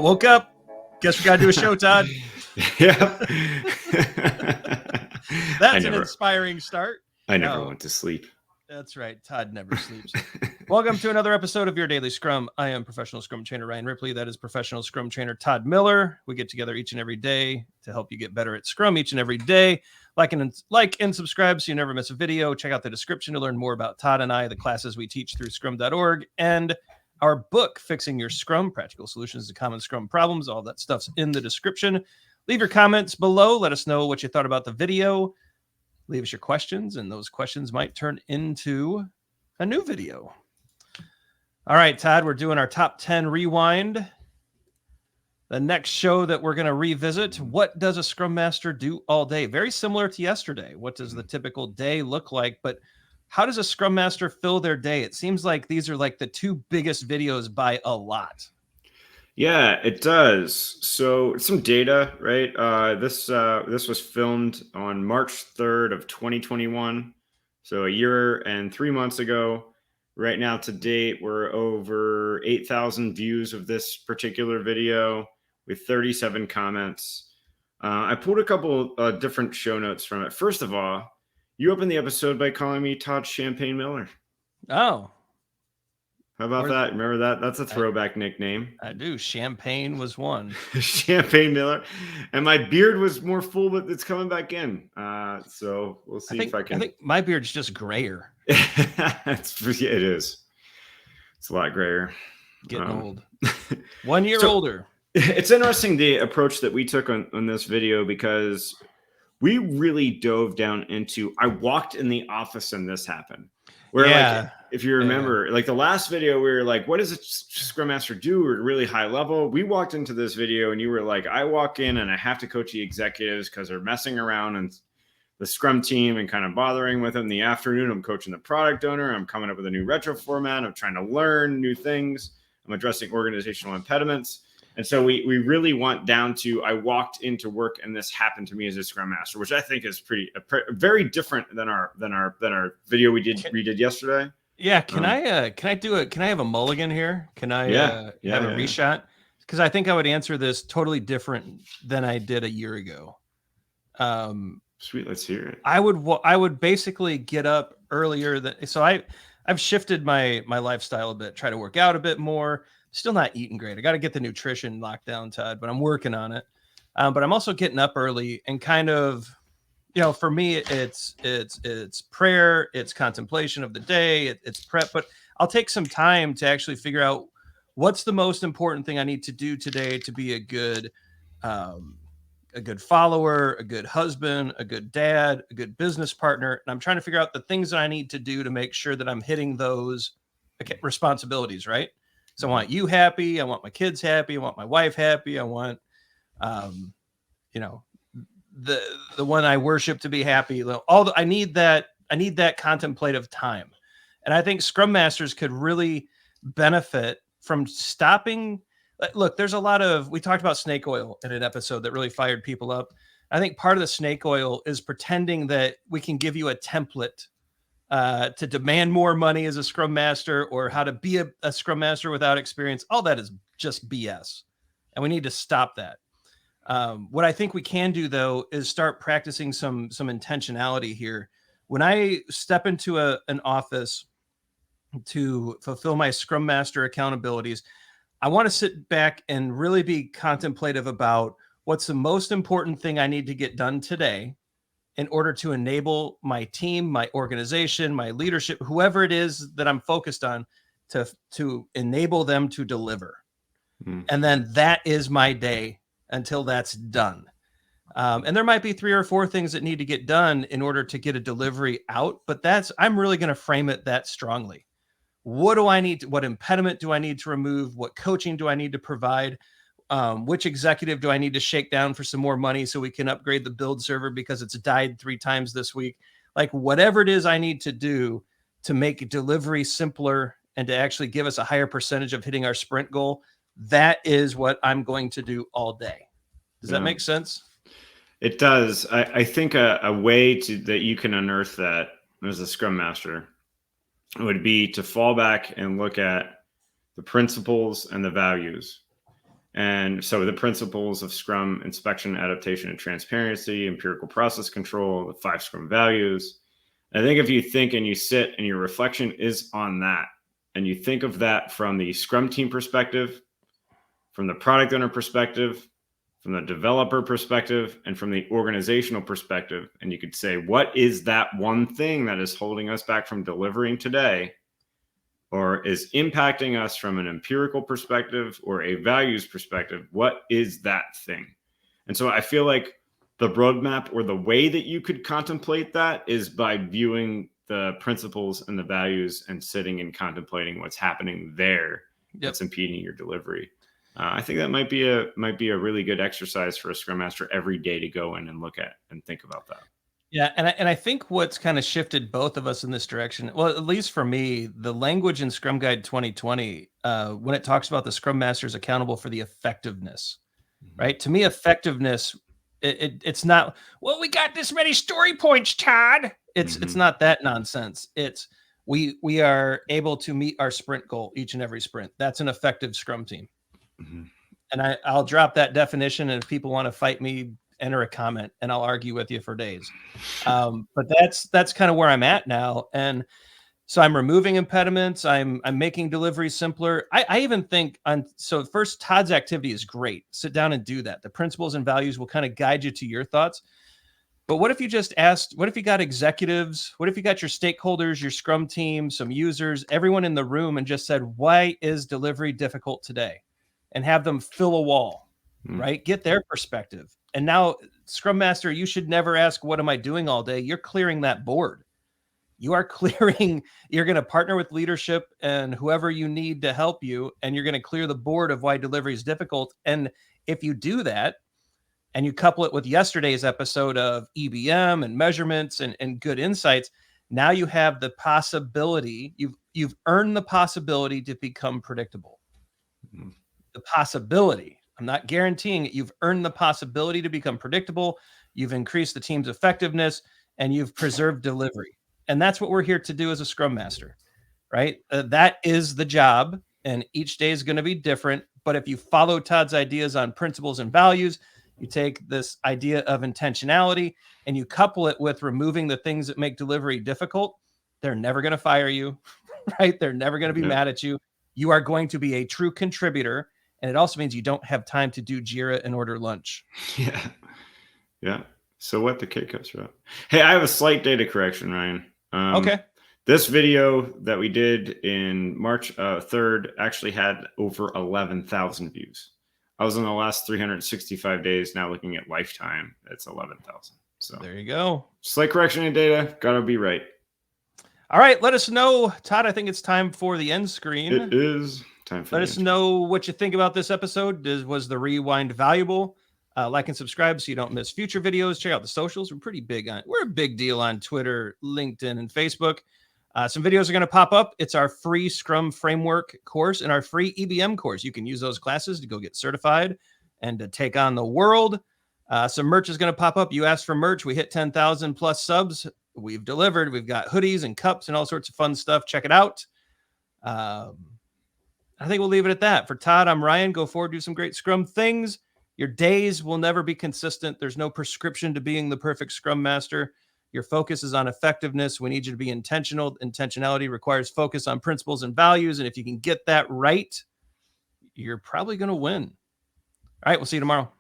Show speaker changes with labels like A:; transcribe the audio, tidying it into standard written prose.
A: woke up. Guess we got to do a show, Todd.
B: Yeah.
A: That's an inspiring start.
B: I never went to sleep.
A: That's right. Todd never sleeps. Welcome to another episode of Your Daily Scrum. I am Professional Scrum Trainer Ryan Ripley. That is Professional Scrum Trainer Todd Miller. We get together each and every day to help you get better at Scrum each and every day. Like and subscribe so you never miss a video. Check out the description to learn more about Todd and I, the classes we teach through scrum.org, and our book, Fixing Your Scrum, Practical Solutions to Common Scrum Problems. All that stuff's in the description. Leave your comments below. Let us know what you thought about the video. Leave us your questions, and those questions might turn into a new video. All right, Todd, we're doing our top 10 rewind. The next show that we're going to revisit, what does a Scrum Master do all day? Very similar to yesterday. What does the typical day look like? But how does a Scrum Master fill their day? It seems like these are like the two biggest videos by a lot.
B: Yeah, it does. So some data, right? This was filmed on March 3rd of 2021. So a year and 3 months ago. Right now to date, we're over 8,000 views of this particular video with 37 comments. I pulled a couple different show notes from it. First of all, you opened the episode by calling me Todd Champagne Miller.
A: Oh.
B: How about that? Remember that? That's a throwback nickname.
A: I do. Champagne was one.
B: Champagne Miller. And my beard was more full, but it's coming back in. So we'll see if I can.
A: I think my beard's just grayer.
B: It is. It's a lot grayer.
A: Getting old. 1 year older.
B: It's interesting the approach that we took on this video, because we really dove down into, I walked in the office and this happened. Where, like, if you remember, like the last video, we were like, what does a Scrum Master do? We're really high level. We walked into this video and you were like, I walk in and I have to coach the executives because they're messing around and the Scrum team and kind of bothering with them. In the afternoon, I'm coaching the product owner. I'm coming up with a new retro format. I'm trying to learn new things. I'm addressing organizational impediments. And so we really went down to, I walked into work and this happened to me as a Scrum Master, which I think is very different than our video we did yesterday.
A: Yeah, can I have a mulligan here? Can I have a reshot? Because I think I would answer this totally different than I did a year ago.
B: Sweet, let's hear it.
A: I would basically get up earlier so I've shifted my lifestyle a bit, try to work out a bit more. Still not eating great. I got to get the nutrition locked down, Todd, but I'm working on it. But I'm also getting up early and kind of, for me, it's prayer, it's contemplation of the day, it's prep. But I'll take some time to actually figure out what's the most important thing I need to do today to be a good follower, a good husband, a good dad, a good business partner. And I'm trying to figure out the things that I need to do to make sure that I'm hitting those responsibilities, right? So I want you happy. I want my kids happy. I want my wife happy. I want, the one I worship to be happy. I need that contemplative time. And I think Scrum Masters could really benefit from stopping. Look, there's a lot we talked about snake oil in an episode that really fired people up. I think part of the snake oil is pretending that we can give you a template to demand more money as a Scrum Master, or how to be a Scrum Master without experience. All that is just BS. And we need to stop that. What I think we can do, though, is start practicing some intentionality here. When I step into an office to fulfill my Scrum Master accountabilities, I want to sit back and really be contemplative about what's the most important thing I need to get done today in order to enable my team, my organization, my leadership, whoever it is that I'm focused on, to enable them to deliver. And then that is my day until that's done. And there might be 3 or 4 things that need to get done in order to get a delivery out, but I'm really going to frame it that strongly. What do I need? What impediment do I need to remove? What coaching do I need to provide? Which executive do I need to shake down for some more money so we can upgrade the build server because it's died 3 times this week? Like, whatever it is I need to do to make delivery simpler and to actually give us a higher percentage of hitting our sprint goal, that is what I'm going to do all day. Does that make sense?
B: It does. I think a way that you can unearth that as a Scrum Master would be to fall back and look at the principles and the values. And so the principles of Scrum: inspection, adaptation, and transparency, empirical process control, the 5 Scrum values. I think if you think and you sit and your reflection is on that, and you think of that from the Scrum team perspective, from the product owner perspective, from the developer perspective, and from the organizational perspective, and you could say, what is that one thing that is holding us back from delivering today, or is impacting us from an empirical perspective or a values perspective? What is that thing? And so I feel like the roadmap, or the way that you could contemplate that, is by viewing the principles and the values and sitting and contemplating what's happening there that's impeding your delivery. I think that might be a really good exercise for a Scrum Master every day to go in and look at and think about that.
A: Yeah, and I think what's kind of shifted both of us in this direction, well, at least for me, the language in Scrum Guide 2020, when it talks about the Scrum Master is accountable for the effectiveness, right? To me, effectiveness, it's not, well, we got this many story points, Todd. It's not that nonsense. It's we are able to meet our sprint goal each and every sprint. That's an effective Scrum team. And I'll drop that definition, and if people want to fight me, enter a comment and I'll argue with you for days. But that's kind of where I'm at now. And so I'm removing impediments. I'm making delivery simpler. I even think so first, Todd's activity is great. Sit down and do that. The principles and values will kind of guide you to your thoughts. But what if you just asked, what if you got executives? What if you got your stakeholders, your Scrum team, some users, everyone in the room, and just said, why is delivery difficult today? And have them fill a wall, right? Get their perspective. And now, Scrum Master, you should never ask, what am I doing all day? You're clearing that board. You are clearing, you're going to partner with leadership and whoever you need to help you, and you're going to clear the board of why delivery is difficult. And if you do that, and you couple it with yesterday's episode of EBM and measurements and good insights, now you have the possibility, you've earned the possibility to become predictable. The possibility. I'm not guaranteeing it. You've earned the possibility to become predictable. You've increased the team's effectiveness, and you've preserved delivery. And that's what we're here to do as a Scrum Master, right? That is the job, and each day is going to be different. But if you follow Todd's ideas on principles and values, you take this idea of intentionality and you couple it with removing the things that make delivery difficult, they're never going to fire you, right? They're never going to be mad at you. You are going to be a true contributor. And it also means you don't have time to do Jira and order lunch.
B: Yeah. So what the K-cups are up. Hey, I have a slight data correction, Ryan.
A: Okay.
B: This video that we did in March 3rd actually had over 11,000 views. I was in the last 365 days now looking at lifetime. It's 11,000. So
A: there you go.
B: Slight correction in data. Gotta be right.
A: All right. Let us know, Todd. I think it's time for the end screen.
B: It is time for
A: Let us know what you think about this episode. Was the rewind valuable? Like and subscribe so you don't miss future videos. Check out the socials. We're a big deal on Twitter, LinkedIn, and Facebook. Some videos are going to pop up. It's our free Scrum Framework course and our free EBM course. You can use those classes to go get certified and to take on the world. Some merch is going to pop up. You asked for merch. We hit 10,000 plus subs. We've delivered. We've got hoodies and cups and all sorts of fun stuff. Check it out. I think we'll leave it at that. For Todd, I'm Ryan. Go forward, do some great Scrum things. Your days will never be consistent. There's no prescription to being the perfect Scrum Master. Your focus is on effectiveness. We need you to be intentional. Intentionality requires focus on principles and values. And if you can get that right, you're probably going to win. All right, we'll see you tomorrow.